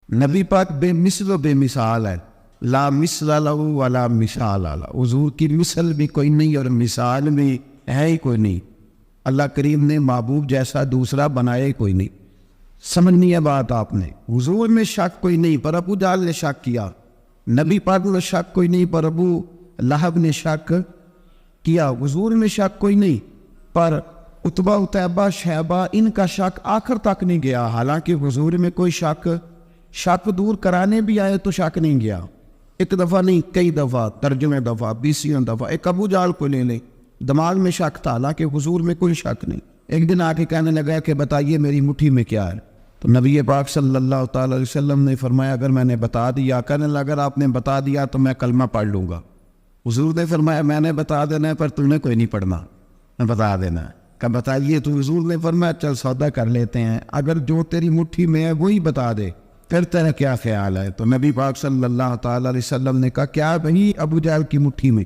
نبی پاک بے مثل و بے مثال ہے، لا مثل لہ ولا مثال لہ، حضور کی مثل بھی کوئی نہیں اور مثال بھی ہے ہی کوئی نہیں۔ اللہ کریم نے محبوب جیسا دوسرا بنایا ہی کوئی نہیں۔ سمجھنی ہے بات آپ نے، حضور میں شک کوئی نہیں پر ابو جہل نے شک کیا، نبی پاک میں شک کوئی نہیں پر ابو لہب نے شک کیا، حضور میں شک کوئی نہیں پر عتبہ عتیبہ شیبہ ان کا شک آخر تک نہیں گیا، حالانکہ حضور میں کوئی شک دور کرانے بھی آئے تو شک نہیں گیا، ایک دفعہ نہیں کئی دفعہ، ترجمہ دفعہ، 20 دفعہ۔ ایک ابو جہل کو لے لیں، دماغ میں شک تھا حالانکہ حضور میں کوئی شک نہیں، ایک دن آ کے کہنے لگا کہ بتائیے میری مٹھی میں کیا ہے، تو نبی پاک صلی اللہ تعالی علیہ وسلم نے فرمایا اگر میں نے بتا دیا، کہنے لگا اگر آپ نے بتا دیا تو میں کلمہ پڑھ لوں گا۔ حضور نے فرمایا میں نے بتا دینا ہے پر تم نے کوئی نہیں پڑھنا، میں بتا دینا ہے۔ کہ بتائیے، تو حضور نے فرمایا چل سودا کر لیتے ہیں، اگر جو تیری مٹھی میں ہے وہی بتا دے پھر تیرا کیا خیال ہے؟ تو نبی پاک صلی اللہ تعالی علیہ وسلم نے کہا کیا وہی ابو جہل کی مٹھی میں؟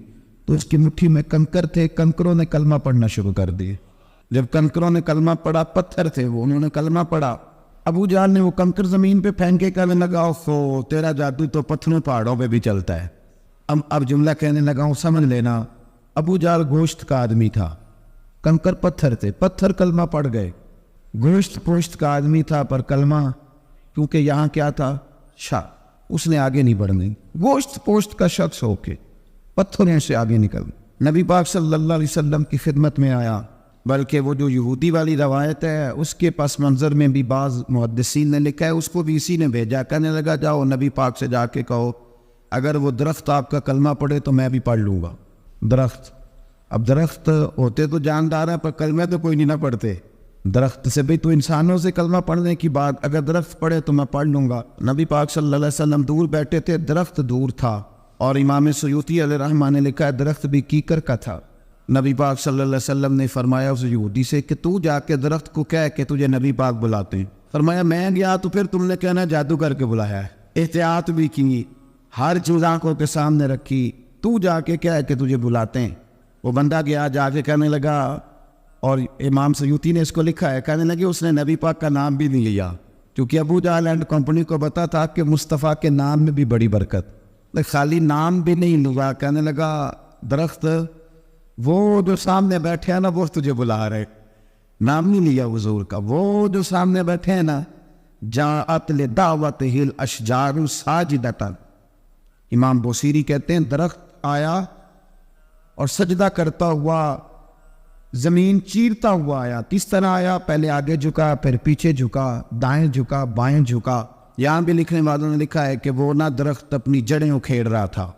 تو اس کی مٹھی میں کنکر تھے، کنکروں نے کلمہ پڑھنا شروع کر دیے۔ جب کنکروں نے کلمہ پڑھا، پتھر تھے وہ، انہوں نے کلمہ پڑھا، ابو جہل نے وہ کنکر زمین پہ پھینک کے کہنے لگا اوفو تیرا جادو تو پتھروں پہاڑوں پہ بھی چلتا ہے۔ اب جملہ کہنے لگا ہوں سمجھ لینا، ابو جہل گوشت کا آدمی تھا، کنکر پتھر تھے، پتھر کلمہ پڑھ گئے، گوشت پوشت کا آدمی تھا پر کلمہ کیونکہ یہاں کیا تھا شک، اس نے آگے نہیں بڑھنے، گوشت پوشت کا شخص ہو کے پتھروں سے آگے نکل نبی پاک صلی اللہ علیہ وسلم کی خدمت میں آیا۔ بلکہ وہ جو یہودی والی روایت ہے اس کے پس منظر میں بھی بعض محدثین نے لکھا ہے، اس کو بھی اسی نے بھیجا، کہنے لگا جاؤ نبی پاک سے جا کے کہو اگر وہ درخت آپ کا کلمہ پڑھے تو میں بھی پڑھ لوں گا۔ درخت، اب درخت ہوتے تو جاندار ہیں پر کلمہ تو کوئی نہیں نہ پڑھتے، درخت سے بھی تو انسانوں سے کلمہ پڑھنے کی بات، اگر درخت پڑھے تو میں پڑھ لوں گا۔ نبی پاک صلی اللہ علیہ وسلم دور بیٹھے تھے، درخت دور تھا، اور امام سیوطی علیہ رحمہ نے لکھا ہے درخت بھی کیکر کا تھا۔ نبی پاک صلی اللہ علیہ وسلم نے فرمایا اس یہودی سے کہ تو جا کے درخت کو کہہ کہ تجھے نبی پاک بلاتے ہیں۔ فرمایا میں گیا تو پھر تم نے کہنا جادو کر کے بلایا ہے، احتیاط بھی کی، ہر چیز آنکھوں کے سامنے رکھی، تو جا کے کہہ کہ تجھے بلاتے ہیں۔ وہ بندہ گیا، جا کے کہنے لگا، اور امام سیوطی نے اس کو لکھا ہے، کہنے لگے اس نے نبی پاک کا نام بھی نہیں لیا، کیونکہ ابو جہل اینڈ کمپنی کو پتا تھا کہ مصطفیٰ کے نام میں بھی بڑی برکت، خالی نام بھی نہیں لیا۔ کہنے لگا درخت وہ جو سامنے بیٹھے ہیں نا وہ تجھے بلا رہے، نام نہیں لیا حضور کا، وہ جو سامنے بیٹھے ہیں نا جاءت لدعوتہ الاشجار ساجدۃ، امام بوصیری کہتے ہیں درخت آیا اور سجدہ کرتا ہوا، زمین چیرتا ہوا آیا۔ کس طرح آیا؟ پہلے آگے جھکا، پھر پیچھے جھکا، دائیں جھکا، بائیں جھکا۔ یہاں بھی لکھنے والوں نے لکھا ہے کہ وہ نہ درخت اپنی جڑیں اکھیڑ رہا تھا،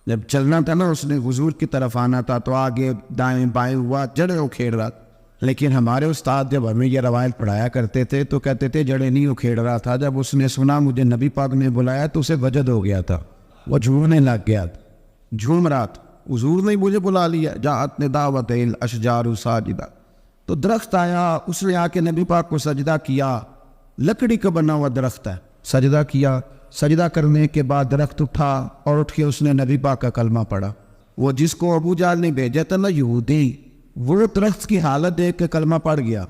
جب چلنا تھا نا اس نے حضور کی طرف آنا تھا تو آگے دائیں بائیں ہوا، جڑیں اکھیڑ رہا تھا۔ لیکن ہمارے استاد جب ہمیں یہ روایت پڑھایا کرتے تھے تو کہتے تھے جڑیں نہیں اکھیڑ رہا تھا، جب اس نے سنا مجھے نبی پاک نے بلایا تو اسے وجد ہو گیا تھا، وہ جھومنے لگ گیا تھا، جھوم رہا تھا، حضور نے مجھے بلا لیا، جاءت لدعوتہ الاشجار ساجدۃ۔ تو درخت آیا، اس نے آ کے نبی پاک کو سجدہ کیا، لکڑی کا بنا ہوا درخت ہے، سجدہ کیا، سجدہ کرنے کے بعد درخت اٹھا اور اٹھ کے اس نے نبی پاک کا کلمہ پڑھا۔ وہ جس کو ابو جہل نے بھیجا تھا نا یہودی، وہ درخت کی حالت دیکھ کے کلمہ پڑھ گیا،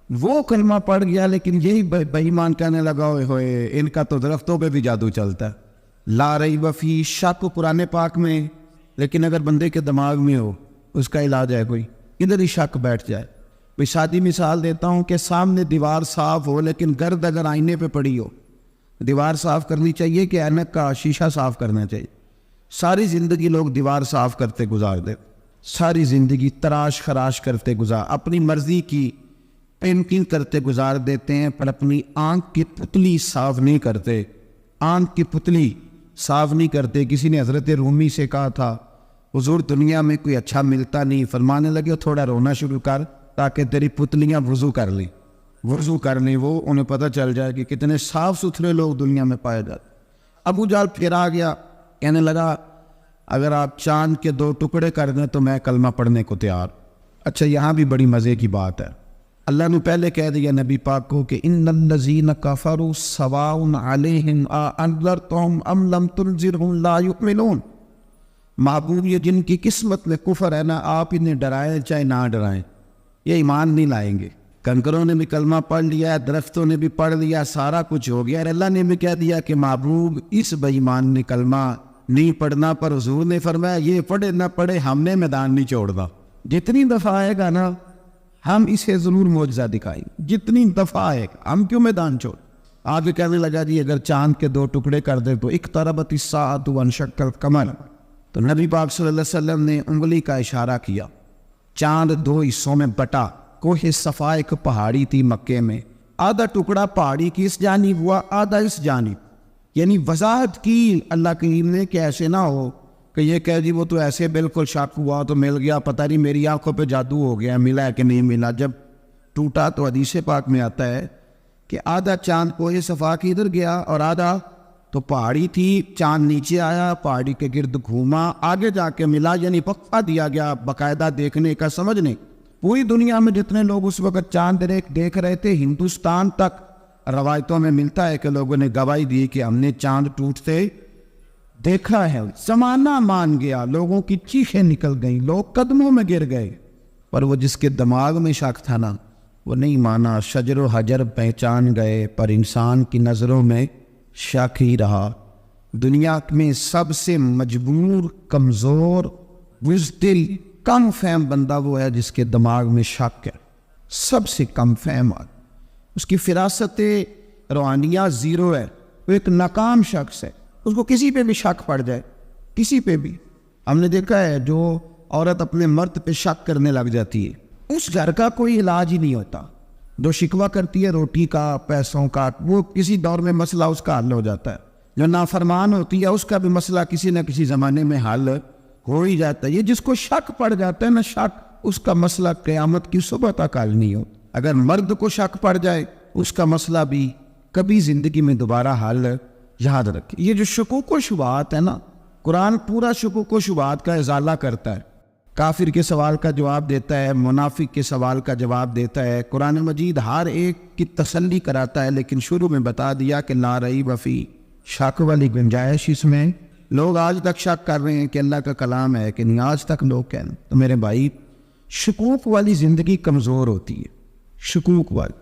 وہ کلمہ پڑھ گیا، لیکن یہی بے ایمان کہنے لگا ہوئے ہوئے ان کا تو درختوں پہ بھی جادو چلتا ہے۔ لا ریب فیہ، شک قرآن پاک میں، لیکن اگر بندے کے دماغ میں ہو اس کا علاج ہے کوئی، ادھر ہی شک بیٹھ جائے۔ کوئی سادی مثال دیتا ہوں کہ سامنے دیوار صاف ہو لیکن گرد اگر آئینے پہ پڑی ہو، دیوار صاف کرنی چاہیے کہ اینک کا شیشہ صاف کرنا چاہیے؟ ساری زندگی لوگ دیوار صاف کرتے گزار دے، ساری زندگی تراش خراش کرتے گزار، اپنی مرضی کی پینٹنگ کرتے گزار دیتے ہیں، پر اپنی آنکھ کی پتلی صاف نہیں کرتے، آنکھ کی پتلی صاف نہیں کرتے۔ کسی نے حضرت رومی سے کہا تھا حضور دنیا میں کوئی اچھا ملتا نہیں، فرمانے لگے تھوڑا رونا شروع کر تاکہ تیری پتلیاں وضو کر لیں، وضو کرنے وہ انہیں پتہ چل جائے کہ کتنے صاف ستھرے لوگ دنیا میں پائے جاتے۔ ابو جہل پھر آ گیا، کہنے لگا اگر آپ چاند کے 2 ٹکڑے کر دیں تو میں کلمہ پڑھنے کو تیار۔ اچھا یہاں بھی بڑی مزے کی بات ہے، اللہ نے پہلے کہہ دیا نبی پاک کو کہ ان الذین کفروا سواء علیہم انذرتہم ام لم تنذرہم لا یؤمنون۔ محبوب یہ جن کی قسمت میں کفر ہے نا، آپ انہیں ڈرائیں چاہے نہ ڈرائیں، یہ ایمان نہیں لائیں گے۔ کنکروں نے بھی کلمہ پڑھ لیا، درختوں نے بھی پڑھ لیا، سارا کچھ ہو گیا، اور اللہ نے بھی کہہ دیا کہ محبوب اس بے ایمان نے کلمہ نہیں پڑھنا، پر حضور نے فرمایا یہ پڑھے نہ پڑھے ہم نے میدان نہیں چھوڑنا، جتنی دفعہ آئے گا نا ہم اسے ضرور معجزہ دکھائیں، جتنی دفعہ آئے گا ہم کیوں میدان چھوڑ۔ آگے کہنے لگا جی اگر چاند کے 2 ٹکڑے کر دے تو اقتربت الساعۃ وانشق القمر، تو نبی پاک صلی اللہ علیہ وسلم نے انگلی کا اشارہ کیا، چاند 2 حصوں میں بٹا، کوہ صفا ایک پہاڑی تھی مکے میں، آدھا ٹکڑا پہاڑی کی اس جانب ہوا، آدھا اس جانب، یعنی وضاحت کی اللہ کریم نے کہ ایسے نہ ہو کہ یہ کہہ جی وہ تو ایسے بالکل شک ہوا تو مل گیا، پتہ نہیں میری آنکھوں پہ جادو ہو گیا، ملا ہے کہ نہیں ملا۔ جب ٹوٹا تو حدیث پاک میں آتا ہے کہ آدھا چاند کوہ صفا کی ادھر گیا اور آدھا تو پہاڑی تھی، چاند نیچے آیا، پہاڑی کے گرد گھوما، آگے جا کے ملا، یعنی وقفہ دیا گیا باقاعدہ دیکھنے کا، سمجھنے۔ پوری دنیا میں جتنے لوگ اس وقت چاند دیکھ رہے تھے، ہندوستان تک روایتوں میں ملتا ہے کہ لوگوں نے گواہی دی کہ ہم نے چاند ٹوٹتے دیکھا ہے۔ زمانہ مان گیا، لوگوں کی چیخیں نکل گئیں، لوگ قدموں میں گر گئے، پر وہ جس کے دماغ میں شک تھا نا وہ نہیں مانا، شجر و حجر پہچان گئے، پر انسان کی نظروں میں شک ہی رہا۔ دنیا میں سب سے مجبور، کمزور، بزدل، کم فہم بندہ وہ ہے جس کے دماغ میں شک ہے، سب سے کم فہم، اس کی فراست روحانیہ زیرو ہے، وہ ایک ناکام شخص ہے، اس کو کسی پہ بھی شک پڑ جائے، کسی پہ بھی۔ ہم نے دیکھا ہے جو عورت اپنے مرد پہ شک کرنے لگ جاتی ہے اس گھر کا کوئی علاج ہی نہیں ہوتا، جو شکوہ کرتی ہے روٹی کا، پیسوں کا، وہ کسی دور میں مسئلہ اس کا حل ہو جاتا ہے، جو نافرمان ہوتی ہے اس کا بھی مسئلہ کسی نہ کسی زمانے میں حل ہو ہی جاتا ہے۔ یہ جس کو شک پڑ جاتا ہے نا، شک، اس کا مسئلہ قیامت کی صبح تک حل نہیں ہوتا۔ اگر مرد کو شک پڑ جائے اس کا مسئلہ بھی کبھی زندگی میں دوبارہ حل یاد رکھے۔ یہ جو شکوک و شبہات ہے نا، قرآن پورا شکوک و شبہات کا ازالہ کرتا ہے، کافر کے سوال کا جواب دیتا ہے، منافق کے سوال کا جواب دیتا ہے، قرآن مجید ہر ایک کی تسلی کراتا ہے، لیکن شروع میں بتا دیا کہ لا ریب فی، شک والی گنجائش اس میں۔ لوگ آج تک شک کر رہے ہیں کہ اللہ کا کلام ہے کہ نہیں، آج تک لوگ کہہ رہے ہیں۔ تو میرے بھائی، شکوک والی زندگی کمزور ہوتی ہے، شکوک والی،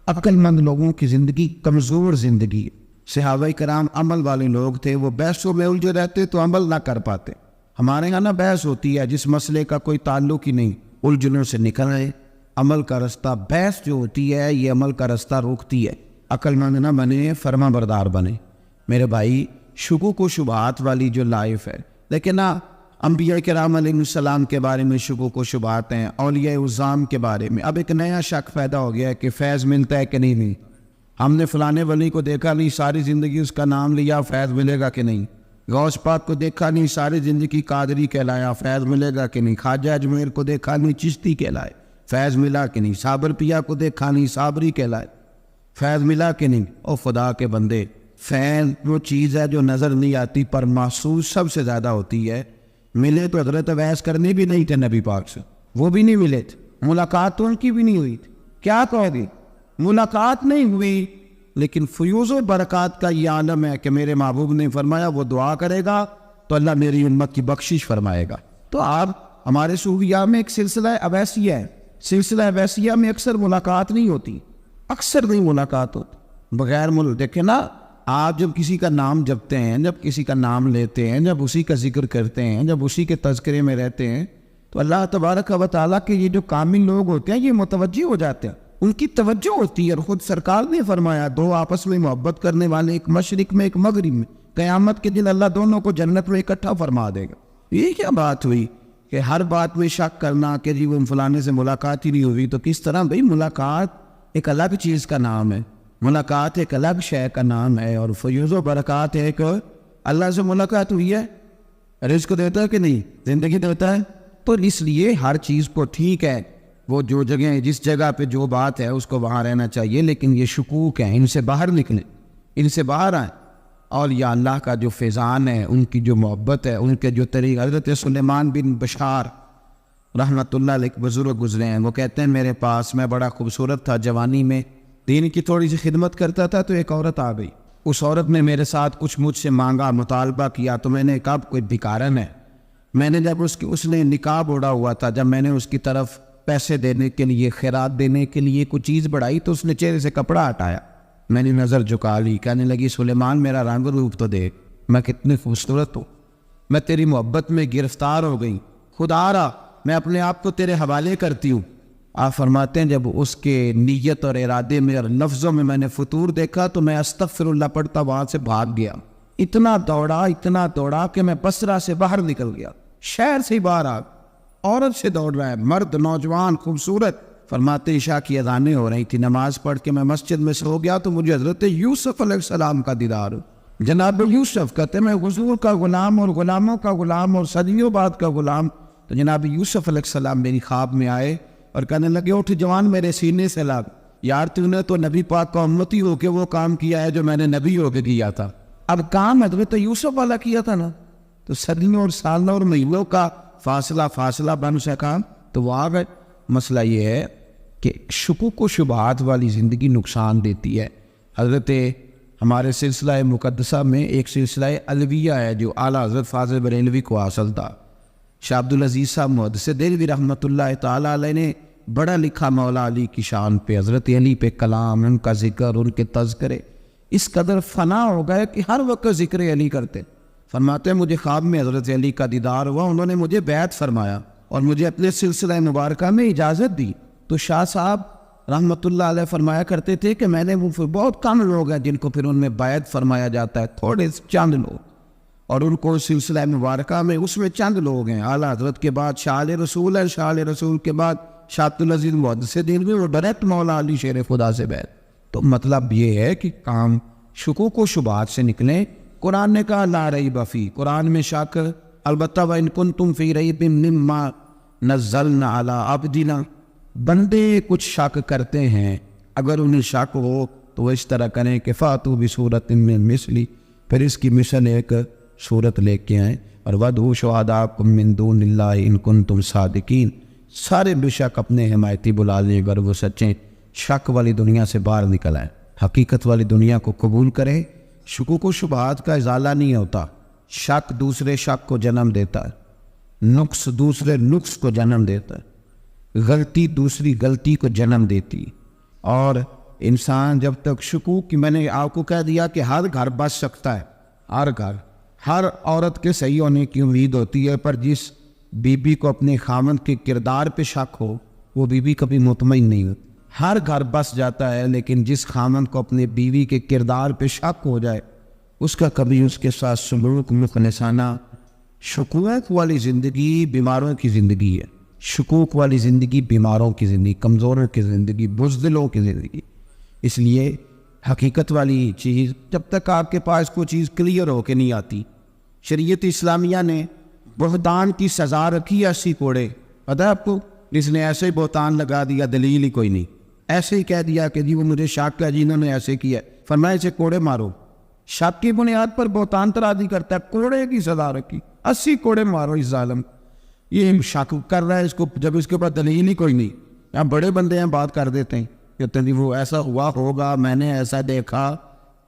عقل مند لوگوں کی زندگی کمزور زندگی ہے۔ صحابہ کرام عمل والے لوگ تھے، وہ بحثوں میں الجھے رہتے تو عمل نہ کر پاتے۔ ہمارے یہاں نا بحث ہوتی ہے جس مسئلے کا کوئی تعلق ہی نہیں، الجھنوں سے نکل رہے، عمل کا رستہ، بحث جو ہوتی ہے یہ عمل کا رستہ روکتی ہے۔ عقل مند نہ بنے، فرما بردار بنے۔ میرے بھائی، شکوک و شبہات والی جو لائف ہے، لیکن نا انبیاء کرام علیہ السلام کے بارے میں شکوک و شبہات ہیں، اولیاء عظام کے بارے میں۔ اب ایک نیا شک پیدا ہو گیا ہے کہ فیض ملتا ہے کہ نہیں، ہم نے فلانے ولی کو دیکھا نہیں، ساری زندگی اس کا نام لیا، فیض ملے گا کہ نہیں؟ غوث پاک کو دیکھا نہیں، ساری زندگی قادری کہلایا، فیض ملے گا کہ نہیں؟ خواجہ اجمیر کو دیکھا نہیں، چشتی کہلائے، فیض ملا کہ نہیں؟ صابر پیا کو دیکھا نہیں، صابری کہلائے، فیض ملا کہ نہیں؟ او خدا کے بندے، فیض وہ چیز ہے جو نظر نہیں آتی پر محسوس سب سے زیادہ ہوتی ہے۔ ملے تو حضرت ویس کرنے بھی نہیں تھے نبی پاک سے، وہ بھی نہیں ملے تھے، ملاقات تو ان کی بھی نہیں ہوئی تھی، کیا کہہ دی؟ ملاقات نہیں ہوئی، لیکن فیوز و برکات کا یہ عالم ہے کہ میرے محبوب نے فرمایا وہ دعا کرے گا تو اللہ میری امت کی بخشش فرمائے گا۔ تو آپ ہمارے صوفیاء میں ایک سلسلہ اویسیہ ہے، سلسلہ اویسیہ میں اکثر ملاقات نہیں ہوتی، اکثر نہیں ملاقات ہوتی، بغیر دیکھیں نا، آپ جب کسی کا نام جپتے ہیں، جب کسی کا نام لیتے ہیں، جب اسی کا ذکر کرتے ہیں، جب اسی کے تذکرے میں رہتے ہیں، تو اللہ تبارک و تعالیٰ کے یہ جو کامل لوگ ہوتے ہیں یہ متوجہ ہو جاتے ہیں، ان کی توجہ ہوتی ہے۔ اور خود سرکار نے فرمایا دو آپس میں محبت کرنے والے، ایک مشرق میں ایک مغرب میں، قیامت کے دن اللہ دونوں کو جنت میں اکٹھا فرما دے گا۔ یہ کیا بات ہوئی کہ ہر بات میں شک کرنا کہ جی وہ فلانے سے ملاقات ہی نہیں ہوئی؟ تو کس طرح بھائی، ملاقات ایک الگ چیز کا نام ہے، ملاقات ایک الگ شے کا نام ہے، اور فیوز و برکات ایک اللہ سے ملاقات ہوئی ہے، رزق دیتا ہے کہ نہیں، زندگی دیتا ہے۔ تو اس لیے ہر چیز کو ٹھیک ہے، وہ جو جگہ جس جگہ پہ جو بات ہے اس کو وہاں رہنا چاہیے، لیکن یہ شکوک ہیں، ان سے باہر نکلیں، ان سے باہر آئیں۔ اور یا اللہ کا جو فیضان ہے، ان کی جو محبت ہے، ان کے جو طریقہ، حضرت سلیمان بن بشار رحمۃ اللہ علیہ بزرگ گزرے ہیں، وہ کہتے ہیں میرے پاس، میں بڑا خوبصورت تھا، جوانی میں دین کی تھوڑی سی خدمت کرتا تھا، تو ایک عورت آ گئی، اس عورت نے میرے ساتھ کچھ مجھ سے مانگا، مطالبہ کیا، تو میں نے کہا کوئی بھکارن ہے۔ میں نے جب اس نے نقاب اوڑھا ہوا تھا، جب میں نے اس کی طرف پیسے دینے کے لیے، خیرات دینے کے لیے کوئی چیز بڑھائی تو اس نے چہرے سے کپڑا ہٹایا، میں نے نظر جھکا لی، کہنے لگی سلیمان میرا رنگ روپ تو دیکھ، میں کتنی خوبصورت ہوں، میں تیری محبت میں گرفتار ہو گئی، خدا را میں اپنے آپ کو تیرے حوالے کرتی ہوں۔ آپ فرماتے ہیں جب اس کے نیت اور ارادے میں اور لفظوں میں نے فطور دیکھا تو میں استغفر اللہ پڑھتا وہاں سے بھاگ گیا، اتنا دوڑا کہ میں بصرہ سے باہر نکل گیا، شہر سے باہر آ، عورت سے دوڑ رہا ہے، مرد، نوجوان، خوبصورت۔ فرماتے عشاء کی اذانیں ہو رہی تھی، نماز پڑھ کے میں مسجد میں سو گیا تو مجھے حضرت یوسف علیہ السلام کا دیدار، جناب یوسف کہتے میں حضور کا غلام اور غلاموں کا غلام اور صدیوں بعد کا غلام، تو جناب یوسف علیہ السلام میری خواب میں آئے اور کہنے لگے اٹھ جوان میرے سینے سے لگ، یار تو نے تو نبی پاک کا امتی ہو کے وہ کام کیا ہے جو میں نے نبی ہو کے کیا تھا، اب کام حضرت یوسف والا کیا تھا نا، تو صدیوں اور سالوں اور مہینوں کا فاصلہ بن سکا تو وہ آ گئے۔ مسئلہ یہ ہے کہ شکوک و شبہات والی زندگی نقصان دیتی ہے۔ حضرت ہمارے سلسلہ مقدسہ میں ایک سلسلہ علویہ ہے جو اعلیٰ حضرت فاضل بریلوی کو حاصل تھا، شاہ عبدالعزیز صاحب محدث دہلوی رحمۃ اللہ تعالیٰ علیہ نے بڑا لکھا مولا علی کی شان پہ، حضرت علی پہ کلام، ان کا ذکر، ان کے تذکرے اس قدر فنا ہو گئے کہ ہر وقت ذکر علی کرتے۔ فرماتے ہیں مجھے خواب میں حضرت علی کا دیدار ہوا، انہوں نے مجھے بیعت فرمایا اور مجھے اپنے سلسلہ مبارکہ میں اجازت دی، تو شاہ صاحب رحمۃ اللہ علیہ فرمایا کرتے تھے کہ میں نے وہ بہت کم لوگ ہیں جن کو پھر ان میں بیعت فرمایا جاتا ہے، تھوڑے چند لوگ، اور ان کو سلسلہ مبارکہ میں اس میں چند لوگ ہیں، اعلیٰ حضرت کے بعد شاہ رسول ہے، شاہ رسول کے بعد شاہ عبدالعزیز محدث دہلوی اور ڈائریکٹ مولا علی شیر خدا سے بیعت۔ تو مطلب یہ ہے کہ کام شکوک و شبہات سے نکلیں۔ قرآن نے کہا لا ریب فی، قرآن میں شک، البتہ وَإِن كُنتُمْ فِي رَيْبٍ مِّمَّا نَزَّلْنَا عَلَىٰ عَبْدِنَا، بندے کچھ شک کرتے ہیں، اگر انہیں شک ہو تو وہ اس طرح کریں کہ فَأْتُوا بِسُورَةٍ مِّن مِّثْلِهِ، پھر اس کی مثل ایک صورت لے کے آئیں، اور وَادْعُوا شُهَدَاءَكُم مِّن دُونِ اللَّهِ إِن كُنتُمْ صَادِقِينَ، سارے بے شک اپنے حمایتی بلا لیں اگر وہ سچیں۔ شک والی دنیا سے باہر نکل آئیں، حقیقت والی دنیا کو قبول کریں۔ شکوک و شبہات کا ازالہ نہیں ہوتا، شک دوسرے شک کو جنم دیتا ہے، نقص دوسرے نقص کو جنم دیتا ہے، غلطی دوسری غلطی کو جنم دیتی، اور انسان جب تک شکوک کی، میں نے آپ کو کہہ دیا کہ ہر گھر بس سکتا ہے، ہر گھر، ہر عورت کے صحیح ہونے کی امید ہوتی ہے، پر جس بیوی کو اپنے خامند کے کردار پہ شک ہو وہ بیوی کبھی مطمئن نہیں ہوتی۔ ہر گھر بس جاتا ہے لیکن جس خامند کو اپنے بیوی کے کردار پہ شک ہو جائے اس کا کبھی اس کے ساتھ سلوک مخلصانہ۔ شکوک والی زندگی بیماروں کی زندگی ہے، شکوک والی زندگی بیماروں کی زندگی، کمزوروں کی زندگی، بزدلوں کی زندگی۔ اس لیے حقیقت والی چیز جب تک آپ کے پاس کوئی چیز کلیئر ہو کے نہیں آتی، شریعت اسلامیہ نے بہتان کی سزا رکھی 80 کوڑے، پتہ ہے آپ کو؟ جس نے ایسے ہی بہتان لگا دیا، دلیل ہی کوئی نہیں، ایسے ہی کہہ دیا کہ جی وہ مجھے شک ہے جی انہوں نے ایسے کیا، فرمایا اسے کوڑے مارو، شک کی بنیاد پر بہتان ترازی کرتا ہے، کوڑے کی سزا رکھی، 80 کوڑے مارو اس ظالم۔ یہ شک کر رہا ہے اس کو، جب اس کے پاس دلیل ہی کوئی نہیں۔ یہاں بڑے بندے ہیں بات کر دیتے ہیں، کہتے ہیں جی وہ ایسا ہوا ہوگا، میں نے ایسا دیکھا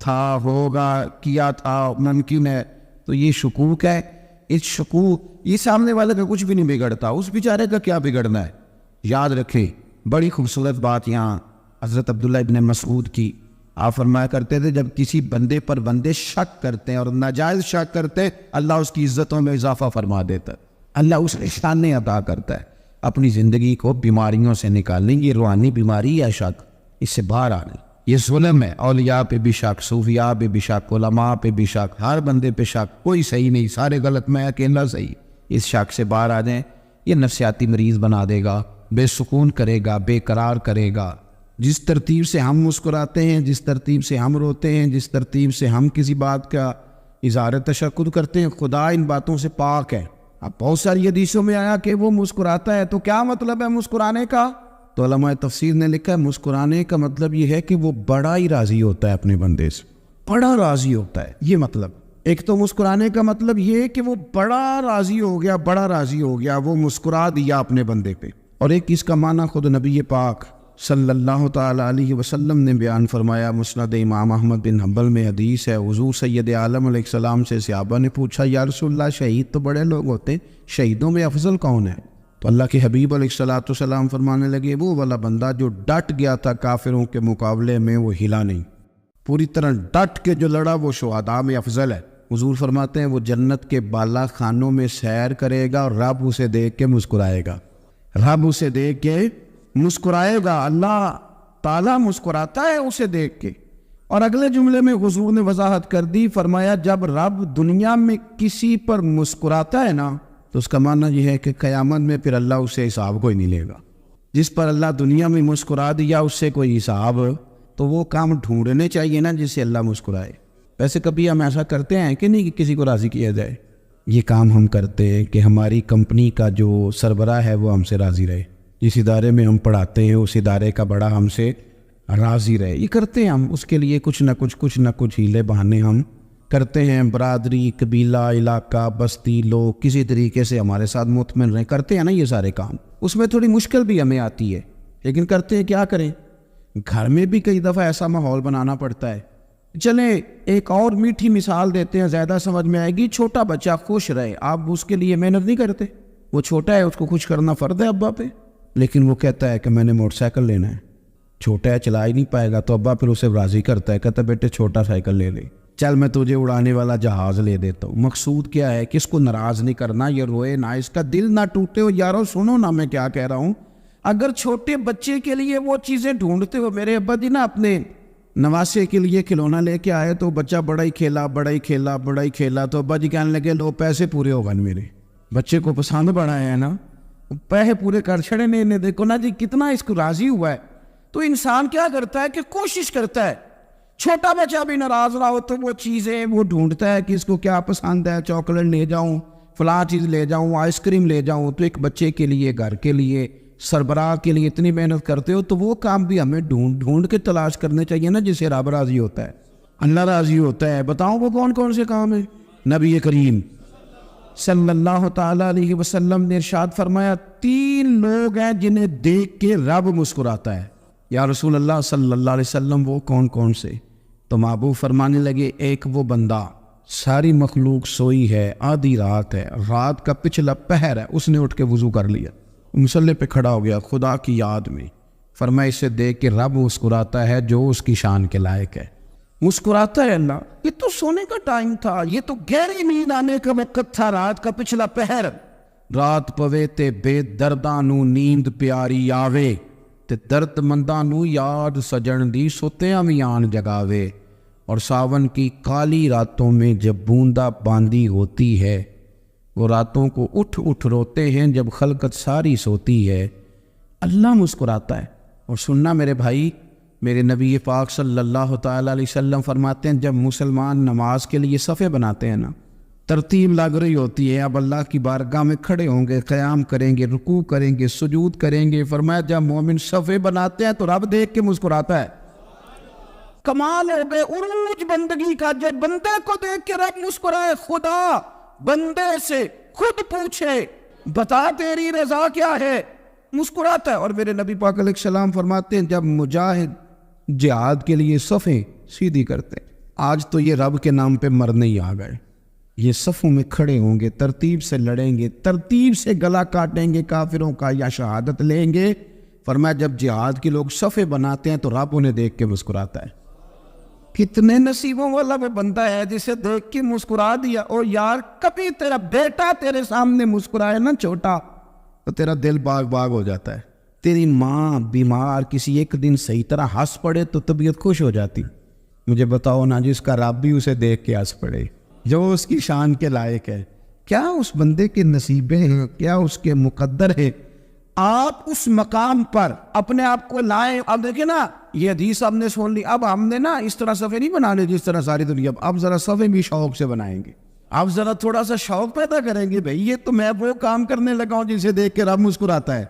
تھا، ہوگا، کیا تھا، ممکن ہے، تو یہ شکوک ہے۔ اس شکوک، یہ سامنے والے کا کچھ بھی نہیں بگڑتا، اس بیچارے کا کیا بگڑنا ہے۔ یاد رکھیں، بڑی خوبصورت بات یہاں حضرت عبداللہ ابن مسعود کی، آپ فرمایا کرتے تھے جب کسی بندے پر بندے شک کرتے ہیں اور ناجائز شک کرتے ہیں، اللہ اس کی عزتوں میں اضافہ فرما دیتا ہے، اللہ اس شانیں عطا کرتا ہے۔ اپنی زندگی کو بیماریوں سے نکالنے، یہ روحانی بیماری ہے شک، اس سے باہر آنے، یہ ظلم ہے۔ اولیاء پہ بھی شک، صوفیاء پہ بھی شک، علماء پہ بھی شک، ہر بندے پہ شک، کوئی صحیح نہیں، سارے غلط، میں اکیلا صحیح۔ اس شک سے باہر آ جائیں، یہ نفسیاتی مریض بنا دے گا، بے سکون کرے گا، بے قرار کرے گا۔ جس ترتیب سے ہم مسکراتے ہیں، جس ترتیب سے ہم روتے ہیں، جس ترتیب سے ہم کسی بات کا اظہار تشکر کرتے ہیں، خدا ان باتوں سے پاک ہے۔ اب بہت ساری حدیثوں میں آیا کہ وہ مسکراتا ہے، تو کیا مطلب ہے مسکرانے کا؟ تو علماء تفسیر نے لکھا ہے مسکرانے کا مطلب یہ ہے کہ وہ بڑا ہی راضی ہوتا ہے اپنے بندے سے، بڑا راضی ہوتا ہے، یہ مطلب۔ ایک تو مسکرانے کا مطلب یہ ہے کہ وہ بڑا راضی ہو گیا، بڑا راضی ہو گیا، وہ مسکرا دیا اپنے بندے پہ۔ اور ایک اس کا معنی خود نبی پاک صلی اللہ تعالیٰ علیہ وسلم نے بیان فرمایا، مسند امام احمد بن حنبل میں حدیث ہے، حضور سید عالم علیہ السلام سے صحابہ نے پوچھا یا رسول اللہ شہید تو بڑے لوگ ہوتے ہیں، شہیدوں میں افضل کون ہے؟ تو اللہ کے حبیب علیہ الصلوۃ والسلام فرمانے لگے وہ والا بندہ جو ڈٹ گیا تھا کافروں کے مقابلے میں وہ ہلا نہیں، پوری طرح ڈٹ کے جو لڑا وہ شہداء میں افضل ہے۔ حضور فرماتے ہیں وہ جنت کے بالا خانوں میں سیر کرے گا اور رب اسے دیکھ کے مسکرائے گا، رب اسے دیکھ کے مسکرائے گا، اللہ تعالیٰ مسکراتا ہے اسے دیکھ کے۔ اور اگلے جملے میں حضور نے وضاحت کر دی، فرمایا جب رب دنیا میں کسی پر مسکراتا ہے نا تو اس کا معنی یہ ہے کہ قیامت میں پھر اللہ اسے حساب کوئی نہیں لے گا۔ جس پر اللہ دنیا میں مسکرا دیا اس سے کوئی حساب، تو وہ کام ڈھونڈنے چاہیے نا جس سے اللہ مسکرائے۔ ویسے کبھی ہم ایسا کرتے ہیں کہ نہیں کہ کسی کو راضی کیا جائے؟ یہ کام ہم کرتے ہیں کہ ہماری کمپنی کا جو سربراہ ہے وہ ہم سے راضی رہے، جس ادارے میں ہم پڑھاتے ہیں اس ادارے کا بڑا ہم سے راضی رہے، یہ کرتے ہیں ہم۔ اس کے لیے کچھ نہ کچھ ہیلے بہانے ہم کرتے ہیں، برادری، قبیلہ، علاقہ، بستی، لوگ کسی طریقے سے ہمارے ساتھ مطمئن رہیں، کرتے ہیں نا یہ سارے کام۔ اس میں تھوڑی مشکل بھی ہمیں آتی ہے لیکن کرتے ہیں، کیا کریں؟ گھر میں بھی کئی دفعہ ایسا ماحول بنانا پڑتا ہے۔ چلیں ایک اور میٹھی مثال دیتے ہیں، زیادہ سمجھ میں آئے گی۔ چھوٹا بچہ خوش رہے، آپ اس کے لیے محنت نہیں کرتے، وہ چھوٹا ہے اس کو خوش کرنا فرض ہے ابا پہ، لیکن وہ کہتا ہے کہ میں نے موٹر سائیکل لینا ہے، چھوٹا ہے چلا ہی نہیں پائے گا، تو ابا پھر اسے راضی کرتا ہے، کہتا ہے بیٹے چھوٹا سائیکل لے لے، چل میں تجھے اڑانے والا جہاز لے دیتا ہوں۔ مقصود کیا ہے کہ اس کو ناراض نہیں کرنا، یہ روئے نہ، اس کا دل نہ ٹوٹے ہو۔ یارو سنو نا میں کیا کہہ رہا ہوں، اگر چھوٹے بچے کے لیے وہ چیزیں ڈھونڈتے ہو، میرے ابا جی نا اپنے نواسے کے لیے کھلونا لے کے آئے تو بچہ بڑا ہی کھیلا تو ابا جی کہنے لگے لو پیسے پورے ہو گئے، میرے بچے کو پسند بڑا ہے نا، پیسے پورے کر چھڑے نے، دیکھو نا جی کتنا اس کو راضی ہوا ہے۔ تو انسان کیا کرتا ہے کہ کوشش کرتا ہے، چھوٹا بچہ بھی ناراض رہا ہو تو وہ چیزیں وہ ڈھونڈتا ہے کہ اس کو کیا پسند ہے، چاکلیٹ لے جاؤں، فلاں چیز لے جاؤں، آئس کریم لے جاؤں۔ تو ایک بچے کے لیے، گھر کے لیے، سربراہ کے لیے اتنی محنت کرتے ہو تو وہ کام بھی ہمیں ڈھونڈ کے تلاش کرنے چاہیے نا جس سے رب راضی ہوتا ہے، اللہ راضی ہوتا ہے۔ بتاؤں وہ کون کون سے کام ہیں؟ نبی کریم صلی اللہ تعالیٰ علیہ وسلم نے ارشاد فرمایا 3 لوگ ہیں جنہیں دیکھ کے رب مسکراتا ہے۔ یا رسول اللہ صلی اللہ علیہ وسلم وہ کون کون سے؟ تو محبوب فرمانے لگے ایک وہ بندہ ساری مخلوق سوئی ہے، آدھی رات ہے، رات کا پچھلا پہر ہے، اس نے اٹھ کے وضو کر لیا، مصلی پہ کھڑا ہو گیا خدا کی یاد میں، فرمایا اسے دیکھ کے رب مسکراتا ہے جو اس کی شان کے لائق ہے، مسکراتا ہے اللہ۔ یہ تو سونے کا ٹائم تھا، یہ تو گہری نیند آنے کا وقت تھا، رات کا پچھلا پہر، رات پوے تے بے درداں نو نیند پیاری آوے تے درد منداں نو یاد سجن دی سوتیاں وی آن جگاوے، اور ساون کی کالی راتوں میں جب بوندا باندی ہوتی ہے، وہ راتوں کو اٹھ روتے ہیں جب خلقت ساری سوتی ہے، اللہ مسکراتا ہے۔ اور سننا میرے بھائی، میرے نبی پاک صلی اللہ تعالیٰ علیہ وسلم فرماتے ہیں جب مسلمان نماز کے لیے صفے بناتے ہیں نا، ترتیب لگ رہی ہوتی ہے، اب اللہ کی بارگاہ میں کھڑے ہوں گے، قیام کریں گے، رکوع کریں گے، سجود کریں گے، فرمایا جب مومن صفے بناتے ہیں تو رب دیکھ کے مسکراتا ہے۔ کمال ہو گئے عروج بندگی کا، جب بندے کو دیکھ کے رب مسکرائے، خدا بندے سے خود پوچھے بتا تیری رضا کیا ہے، مسکراتا ہے۔ اور میرے نبی پاک علیہ السلام فرماتے ہیں جب مجاہد جہاد کے لیے صفیں سیدھی کرتے ہیں، آج تو یہ رب کے نام پہ مرنے ہی آ گئے، یہ صفوں میں کھڑے ہوں گے، ترتیب سے لڑیں گے، ترتیب سے گلا کاٹیں گے کافروں کا یا شہادت لیں گے۔ فرمایا جب جہاد کے لوگ صفیں بناتے ہیں تو رب انہیں دیکھ کے مسکراتا ہے۔ کتنے نصیبوں والا وہ بندہ ہے جسے دیکھ کے مسکرا دیا۔ اور یار کبھی تیرا بیٹا تیرے سامنے مسکرائے نا چھوٹا تو تیرا دل باغ ہو جاتا ہے، تیری ماں بیمار کسی ایک دن صحیح طرح ہنس پڑے تو طبیعت خوش ہو جاتی۔ مجھے بتاؤ نا جس کا رب بھی اسے دیکھ کے ہنس پڑے، جو اس کی شان کے لائق ہے، کیا اس بندے کے نصیبیں ہیں، کیا اس کے مقدر ہے؟ آپ اس مقام پر اپنے آپ کو لائیں۔ اب دیکھیں نا یہ حدیث ہم نے سن لی، اب ہم نے نا اس طرح صفحے نہیں بنانے جس طرح ساری دنیا، اب ذرا صفحے بھی شوق سے بنائیں گے، اب ذرا تھوڑا سا شوق پیدا کریں گے، بھئی یہ تو میں وہ کام کرنے لگا ہوں جسے دیکھ کے رب مسکراتا ہے۔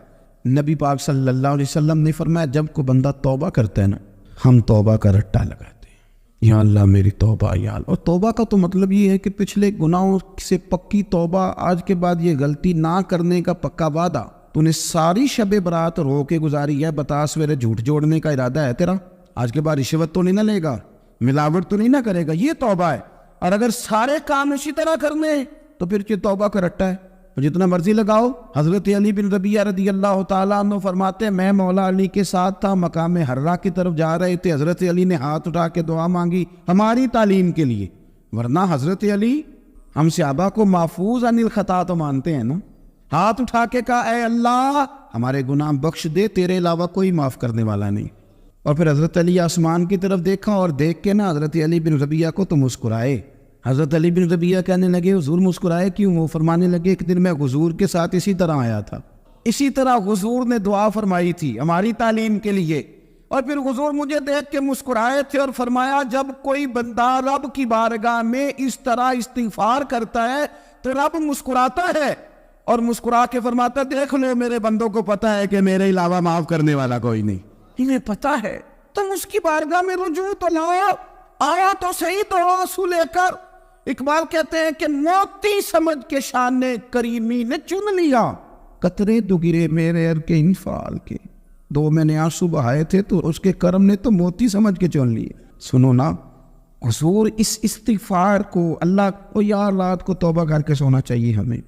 نبی پاک صلی اللہ علیہ وسلم نے فرمایا جب کوئی بندہ توبہ کرتا ہے نا، ہم توبہ کا رٹا لگاتے ہیں، یا اللہ میری توبہ یا اللہ۔ اور توبہ کا تو مطلب یہ ہے کہ پچھلے گناہوں سے پکی توبہ، آج کے بعد یہ غلطی نہ کرنے کا پکا وعدہ۔ تو نے ساری شب برات رو کے گزاری ہے، بتا سویرے جھوٹ جوڑنے کا ارادہ ہے تیرا، آج کے بعد رشوت تو نہیں نہ لے گا، ملاوٹ تو نہیں نہ کرے گا، یہ توبہ ہے۔ اور اگر سارے کام اسی طرح کرنے تو پھر یہ توبہ کا رٹا ہے، جتنا مرضی لگاؤ۔ حضرت علی بن ربیعہ رضی اللہ تعالیٰ عنہ فرماتے ہیں میں مولا علی کے ساتھ تھا، مقام حرہ کی طرف جا رہے تھے، حضرت علی نے ہاتھ اٹھا کے دعا مانگی ہماری تعلیم کے لیے، ورنہ حضرت علی ہم صحابہ کو محفوظ عن الخطا تو مانتے ہیں نا۔ ہاتھ اٹھا کے کہا اے اللہ ہمارے گناہ بخش دے، تیرے علاوہ کوئی معاف کرنے والا نہیں۔ اور پھر حضرت علی آسمان کی طرف دیکھا اور دیکھ کے نا حضرت علی بن ربیعہ کو تو مسکرائے۔ حضرت علی بن ربیعہ کہنے لگے حضور مسکرائے کیوں؟ وہ فرمانے لگے ایک دن میں حضور کے ساتھ اسی طرح آیا تھا، اسی طرح حضور نے دعا فرمائی تھی ہماری تعلیم کے لیے، اور پھر حضور مجھے دیکھ کے مسکرائے تھے اور فرمایا جب کوئی بندہ رب کی بارگاہ میں اس طرح استغفار کرتا ہے تو رب مسکراتا ہے اور مسکرا کے فرماتا ہے دیکھ لو میرے بندوں کو پتا ہے کہ میرے علاوہ معاف کرنے والا کوئی نہیں، انہیں پتا ہے تم اس کی بارگاہ میں رجوع تو لاؤ، آیا تو صحیح تو آنسو لے کر۔ اقبال کہتے ہیں کہ موتی سمجھ کے شان کریمی نے چن لیا، قطرے دو گرے میرے ار کے انفعال کے، دو میں نے آنسو بہائے تھے تو اس کے کرم نے تو موتی سمجھ کے چن لیے۔ سنو نا حضور اس استغفار کو اللہ کو یار رات کو توبہ کر کے سونا چاہیے ہمیں۔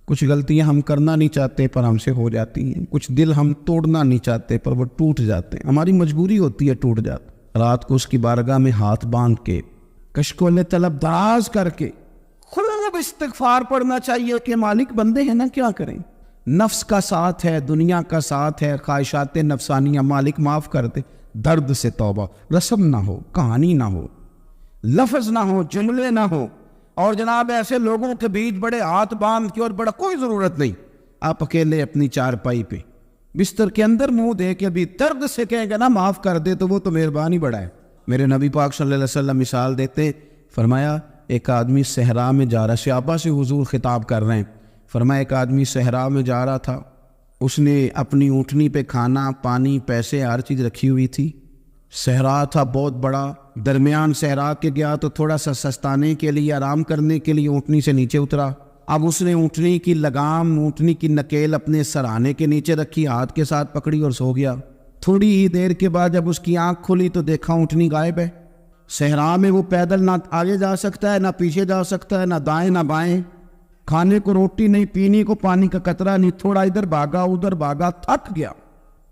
کچھ غلطیاں ہم کرنا نہیں چاہتے پر ہم سے ہو جاتی ہیں، کچھ دل ہم توڑنا نہیں چاہتے پر وہ ٹوٹ جاتے ہیں، ہماری مجبوری ہوتی ہے ٹوٹ جاتا۔ رات کو اس کی بارگاہ میں ہاتھ باندھ کے کشکول طلب دراز کر کے خوب استغفار پڑھنا چاہیے کہ مالک بندے ہیں نا کیا کریں، نفس کا ساتھ ہے، دنیا کا ساتھ ہے، خواہشات نفسانیہ، مالک معاف کر دے۔ درد سے توبہ، رسم نہ ہو، کہانی نہ ہو، لفظ نہ ہو، جملے نہ ہو، اور جناب ایسے لوگوں کے بیچ بڑے ہاتھ باندھ کے اور بڑا کوئی ضرورت نہیں، آپ اکیلے اپنی چارپائی پہ بستر کے اندر منہ دے کے بھی درد سے کہیں گے نا معاف کر دے تو وہ تو مہربانی بڑا ہے۔ میرے نبی پاک صلی اللہ علیہ وسلم مثال دیتے، فرمایا ایک آدمی صحرا میں جا رہا، صحابہ سے حضور خطاب کر رہے ہیں، فرمایا ایک آدمی صحرا میں جا رہا تھا، اس نے اپنی اونٹنی پہ کھانا پانی پیسے ہر چیز رکھی ہوئی تھی، صحرا تھا بہت بڑا، درمیان صحرا کے گیا تو تھوڑا سا سستانے کے لیے آرام کرنے کے لیے اونٹنی سے نیچے اترا، اب اس نے اونٹنی کی لگام اونٹنی کی نکیل اپنے سرانے کے نیچے رکھی، ہاتھ کے ساتھ پکڑی اور سو گیا۔ تھوڑی ہی دیر کے بعد جب اس کی آنکھ کھلی تو دیکھا اونٹنی غائب ہے۔ صحرا میں وہ پیدل نہ آگے جا سکتا ہے، نہ پیچھے جا سکتا ہے، نہ دائیں نہ بائیں، کھانے کو روٹی نہیں، پینے کو پانی کا قطرہ نہیں، تھوڑا ادھر بھاگا ادھر بھاگا، تھک گیا۔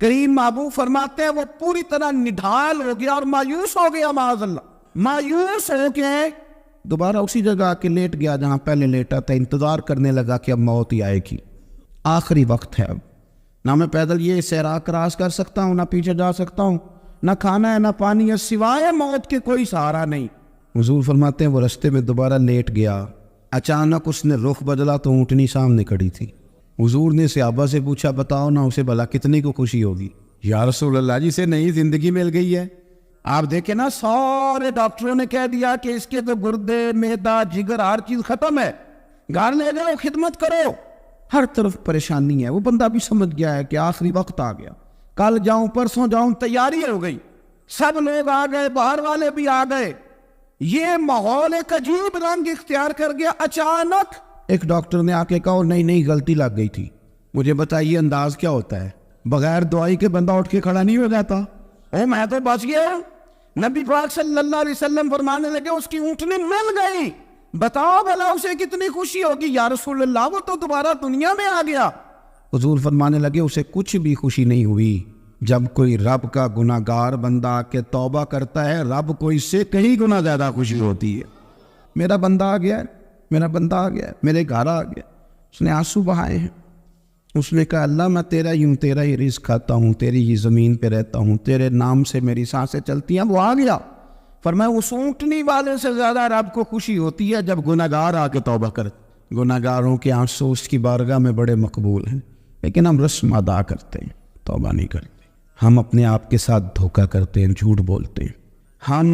کریم محبوب فرماتے ہیں وہ پوری طرح نڈھال ہو گیا اور مایوس ہو گیا، معاذ اللہ مایوس ہو کے دوبارہ اسی جگہ آ کے لیٹ گیا جہاں پہلے لیٹا تھا، انتظار کرنے لگا کہ اب موت ہی آئے گی، آخری وقت ہے، اب نہ میں پیدل یہ صحرا کراس کر سکتا ہوں، نہ پیچھے جا سکتا ہوں، نہ کھانا ہے نہ پانی ہے، سوائے موت کے کوئی سہارا نہیں۔ حضور فرماتے ہیں وہ رستے میں دوبارہ لیٹ گیا، اچانک اس نے رخ بدلا تو اونٹنی سامنے کھڑی تھی۔ حضور نے صحابہ سے پوچھا بتاؤ نا اسے بھلا کتنے کو خوشی ہوگی؟ یا رسول اللہ جی سے نئی زندگی مل گئی ہے۔ آپ دیکھیں نا سارے ڈاکٹروں نے کہہ دیا کہ اس کے تو گردے معدہ جگر ہر چیز ختم ہے، گھر لے جاؤ خدمت کرو، ہر طرف پریشانی ہے۔ وہ بندہ بھی سمجھ گیا ہے کہ آخری وقت آ گیا، کل جاؤں پرسوں جاؤں، تیاری ہو گئی، سب لوگ آ گئے، باہر والے بھی آ گئے، یہ ماحول ایک عجیب رنگ اختیار کر گیا۔ اچانک ایک ڈاکٹر نے آ کے کہا نہیں غلطی لگ گئی تھی، مجھے بتائیے انداز کیا ہوتا ہے؟ بغیر دوائی کے بندہ اٹھ کے کھڑا نہیں ہو جاتا، میں تو بچ گیا۔ نبی پاک صلی اللہ علیہ وسلم فرمانے لگے اس کی اونٹنی مل گئی، بتاؤ بھلا اسے کتنی خوشی ہوگی؟ یا رسول اللہ وہ تو دوبارہ دنیا میں آ گیا۔ حضور فرمانے لگے اسے کچھ بھی خوشی نہیں ہوئی۔ جب کوئی رب کا گناہگار بندہ آ کے توبہ کرتا ہے، رب کو اس سے کہیں گنا زیادہ خوشی ہوتی ہے۔ میرا بندہ آ گیا، میرا بندہ آ گیا، میرے گھر آ گیا، اس نے آنسو بہائے ہیں، اس نے کہا اللہ میں تیرا ہی ہوں، تیرا ہی رزق کھاتا ہوں، تیری ہی زمین پہ رہتا ہوں، تیرے نام سے میری سانسیں چلتی ہیں۔ وہ آ گیا۔ فرمایا اس اونٹنی والے سے زیادہ رب کو خوشی ہوتی ہے جب گناہگار آ کے توبہ کرتے۔ گناہگاروں کے آنسو اس کی بارگاہ میں بڑے مقبول ہیں، لیکن ہم رسم ادا کرتے ہیں، توبہ نہیں کرتے۔ ہم اپنے آپ کے ساتھ دھوکہ کرتے ہیں، جھوٹ بولتے ہیں۔ ہم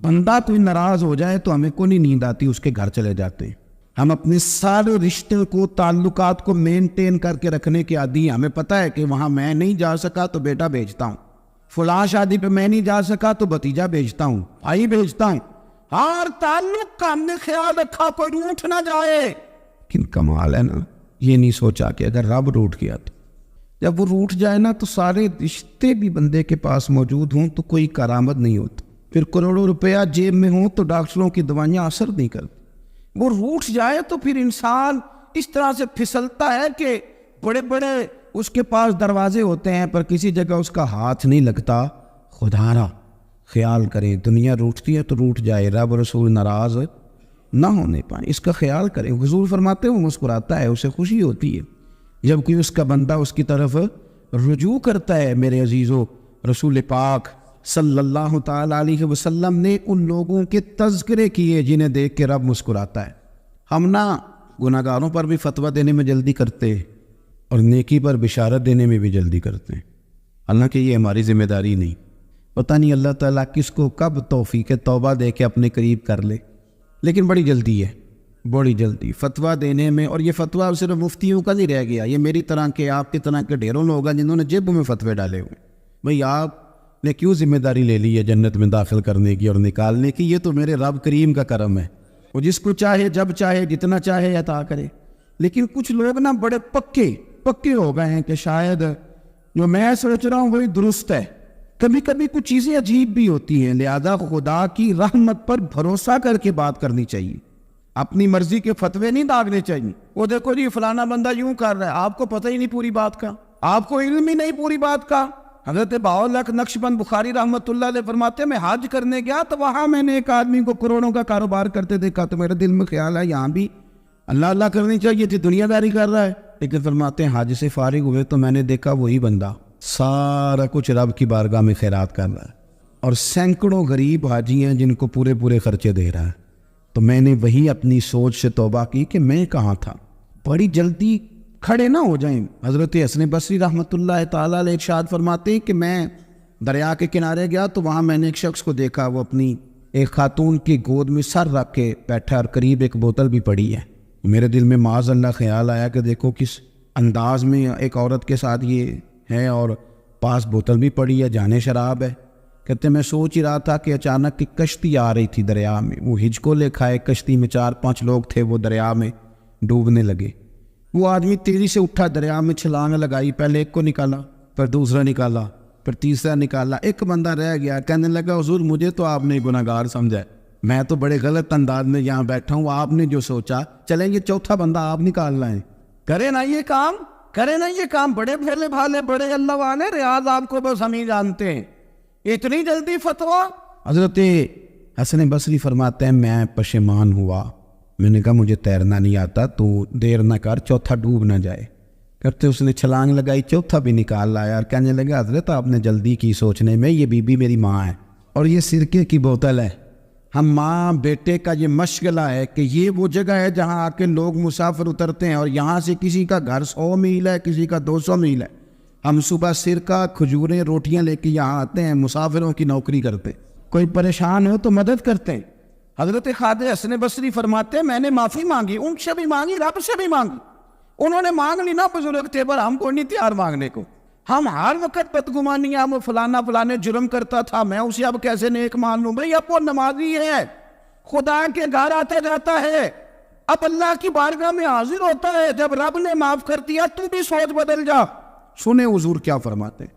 بندہ کوئی ناراض ہو جائے تو ہمیں کوئی نیند آتی، اس کے گھر چلے جاتے ہیں۔ ہم اپنے سارے رشتے کو تعلقات کو مینٹین کر کے رکھنے کے عادی ہیں۔ ہمیں پتہ ہے کہ وہاں میں نہیں جا سکا تو بیٹا بھیجتا ہوں، فلاں شادی پہ میں نہیں جا سکا تو بھتیجا بھیجتا ہوں، بھائی بھیجتا ہوں، ہر تعلق کا ہم نے خیال رکھا کوئی روٹھ نہ جائے۔ لیکن کمال ہے نا، یہ نہیں سوچا کہ اگر رب روٹھ گیا تو جب وہ روٹھ جائے نا تو سارے رشتے بھی بندے کے پاس موجود ہوں تو کوئی کرامت نہیں ہوتی، پھر کروڑوں روپیہ جیب میں ہوں تو ڈاکٹروں کی دوائیاں اثر نہیں کرتی۔ وہ روٹھ جائے تو پھر انسان اس طرح سے پھسلتا ہے کہ بڑے بڑے اس کے پاس دروازے ہوتے ہیں پر کسی جگہ اس کا ہاتھ نہیں لگتا. خدا را خیال کریں, دنیا روٹتی ہے تو روٹ جائے, رب رسول ناراض نہ ہونے پائیں, اس کا خیال کریں. حضور فرماتے ہیں وہ مسکراتا ہے, اسے خوشی ہوتی ہے جب کوئی اس کا بندہ اس کی طرف رجوع کرتا ہے. میرے عزیزو, رسول پاک صلی اللہ تعالیٰ علیہ وسلم نے ان لوگوں کے تذکرے کیے جنہیں دیکھ کے رب مسکراتا ہے. ہم نہ گناہ گاروں پر بھی فتویٰ دینے میں جلدی کرتے اور نیکی پر بشارت دینے میں بھی جلدی کرتے ہیں, حالانکہ یہ ہماری ذمہ داری نہیں. پتہ نہیں اللہ تعالیٰ کس کو کب توفیق توبہ دے کے اپنے قریب کر لے, لیکن بڑی جلدی ہے, بڑی جلدی فتویٰ دینے میں. اور یہ فتویٰ صرف مفتیوں کا نہیں رہ گیا, یہ میری طرح کے آپ کی طرح کے ڈھیروں لوگ ہیں جنہوں نے جیبوں میں فتوے ڈالے ہوئے. بھئی آپ نے کیوں ذمہ داری لے لی ہے جنت میں داخل کرنے کی اور نکالنے کی؟ یہ تو میرے رب کریم کا کرم ہے, وہ جس کو چاہے جب چاہے جتنا چاہے عطا کرے. لیکن کچھ لوگ نا بڑے پکے ہو گئے ہیں کہ شاید جو میں سوچ رہا ہوں وہی درست ہے. کبھی کبھی کچھ چیزیں عجیب بھی ہوتی ہیں, لہذا خدا کی رحمت پر بھروسہ کر کے بات کرنی چاہیے, اپنی مرضی کے فتوے نہیں داغنے چاہیے. وہ دیکھو جی فلانا بندہ یوں کر رہا ہے, آپ کو پتہ ہی نہیں پوری بات کا, آپ کو علم ہی نہیں پوری بات کا. حضرت بہاءاللہ نقشبند بخاری رحمۃ اللہ علیہ فرماتے ہیں میں حج کرنے گیا تو وہاں میں نے ایک آدمی کو کروڑوں کا کاروبار کرتے دیکھا, تو میرے دل میں خیال ہے یہاں بھی اللہ اللہ کرنی چاہیے تھی, دنیا داری کر رہا ہے. لیکن فرماتے ہیں حج سے فارغ ہوئے تو میں نے دیکھا وہی بندہ سارا کچھ رب کی بارگاہ میں خیرات کر رہا ہے, اور سینکڑوں غریب حاجی ہیں جن کو پورے خرچے دے رہا ہے. تو میں نے وہی اپنی سوچ سے توبہ کی کہ میں کہاں تھا. بڑی جلدی کھڑے نہ ہو جائیں. حضرت حسن بصری رحمۃ اللہ تعالیٰ علیہ ارشاد فرماتے ہیں کہ میں دریا کے کنارے گیا تو وہاں میں نے ایک شخص کو دیکھا, وہ اپنی ایک خاتون کی گود میں سر رکھ کے بیٹھا اور قریب ایک بوتل بھی پڑی ہے. میرے دل میں معاذ اللہ خیال آیا کہ دیکھو کس انداز میں ایک عورت کے ساتھ یہ ہے, اور پاس بوتل بھی پڑی ہے, جانے شراب ہے. کہتے میں سوچ ہی رہا تھا کہ اچانک ایک کشتی آ رہی تھی دریا میں, وہ ہج کو لے کھائے, کشتی میں 4-5 لوگ تھے, وہ دریا میں ڈوبنے لگے. وہ آدمی تیزی سے اٹھا, دریا میں چھلانگ لگائی, پہلے ایک کو نکالا, پھر دوسرا نکالا, پھر تیسرا نکالا. ایک بندہ رہ گیا, کہنے لگا حضور مجھے تو آپ نے گناہ گار سمجھا, میں تو بڑے غلط انداز میں یہاں بیٹھا ہوں, آپ نے جو سوچا چلیں یہ چوتھا بندہ آپ نکال لائیں. کرے نا یہ کام, بڑے پھیلے بھالے, بڑے اللہ والے, ریاض آپ کو بس ہم ہی جانتے ہیں, اتنی جلدی فتویٰ. حضرت حسن بصری فرماتے ہیں میں پشیمان ہوا, میں نے کہا مجھے تیرنا نہیں آتا, تو دیر نہ کر, چوتھا ڈوب نہ جائے. کرتے اس نے چھلانگ لگائی, چوتھا بھی نکال لایا, اور کہنے لگا حضرت آپ نے جلدی کی سوچنے میں, یہ بی بی میری ماں ہے اور یہ سرکے کی بوتل ہے. ہم ماں بیٹے کا یہ مشغلہ ہے کہ یہ وہ جگہ ہے جہاں آ کے لوگ مسافر اترتے ہیں, اور یہاں سے کسی کا گھر 100 میل ہے, کسی کا 200 میل ہے. ہم صبح سرکہ, کھجوریں, روٹیاں لے کے یہاں آتے ہیں, مسافروں کی نوکری کرتے, کوئی پریشان ہو تو مدد کرتے ہیں. حضرت خواجہ حسن بصری فرماتے ہیں میں نے معافی مانگی, ان سے بھی مانگی, رب سے بھی مانگی. انہوں نے مانگ لی نا بزرگ تھے, پر ہم کو نہیں تیار مانگنے کو. ہم ہر وقت بدگمانیاں, وہ فلانے جرم کرتا تھا, میں اسے اب کیسے نیک مان لوں. بھئی اب وہ نمازی ہے, خدا کے گھر آتا جاتا ہے, اب اللہ کی بارگاہ میں حاضر ہوتا ہے, جب رب نے معاف کر دیا تو بھی سوچ بدل جا. سنیں حضور کیا فرماتے ہیں.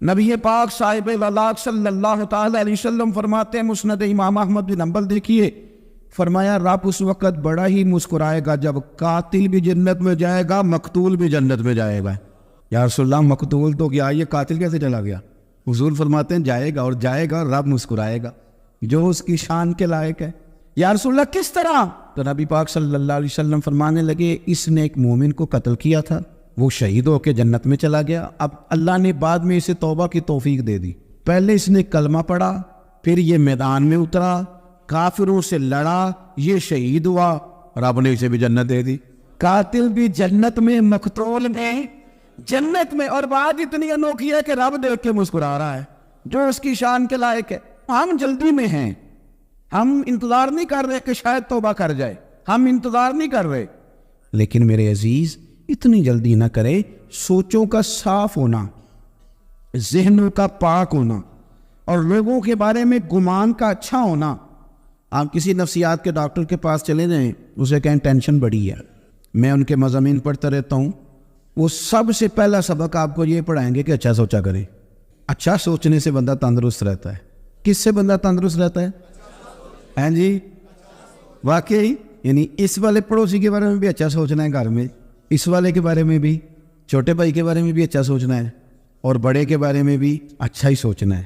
نبی پاک صاحب اللہ صلی اللہ تعالی علیہ وسلم فرماتے ہیں, مسند امام احمد بن حنبل دیکھیے, فرمایا رب اس وقت بڑا ہی مسکرائے گا جب قاتل بھی جنت میں جائے گا, مقتول بھی جنت میں جائے گا. یا رسول اللہ مقتول تو گیا, یہ قاتل کیسے چلا گیا؟ حضور فرماتے ہیں جائے گا, اور رب مسکرائے گا جو اس کی شان کے لائق ہے. یا رسول اللہ کس طرح؟ تو نبی پاک صلی اللہ علیہ وسلم فرمانے لگے اس نے ایک مومن کو قتل کیا تھا, وہ شہید ہو کے جنت میں چلا گیا. اب اللہ نے بعد میں اسے توبہ کی توفیق دے دی. پہلے اس نے کلمہ پڑھا, پھر یہ میدان میں اترا, کافروں سے لڑا, یہ شہید ہوا, رب نے اسے بھی جنت دے دی. قاتل بھی جنت میں, مقتول میں جنت میں. اور بات اتنی انوکھی ہے کہ رب دیکھ کے مسکرا رہا ہے جو اس کی شان کے لائق ہے. ہم جلدی میں ہیں, ہم انتظار نہیں کر رہے کہ شاید توبہ کر جائے, ہم انتظار نہیں کر رہے. لیکن میرے عزیز اتنی جلدی نہ کرے. سوچوں کا صاف ہونا, ذہنوں کا پاک ہونا, اور لوگوں کے بارے میں گمان کا اچھا ہونا. آپ کسی نفسیات کے ڈاکٹر کے پاس چلے جائیں, اسے کہیں ٹینشن بڑی ہے, میں ان کے مضامین پڑھتا رہتا ہوں, وہ سب سے پہلا سبق آپ کو یہ پڑھائیں گے کہ اچھا سوچا کریں. اچھا سوچنے سے بندہ تندرست رہتا ہے. کس سے بندہ تندرست رہتا ہے؟ ہاں جی, واقعی یعنی اس والے پڑوسی کے بارے میں بھی اچھا سوچنا ہے گھر میں، اس والے کے بارے میں بھی، چھوٹے بھائی کے بارے میں بھی اچھا سوچنا ہے، اور بڑے کے بارے میں بھی اچھا ہی سوچنا ہے.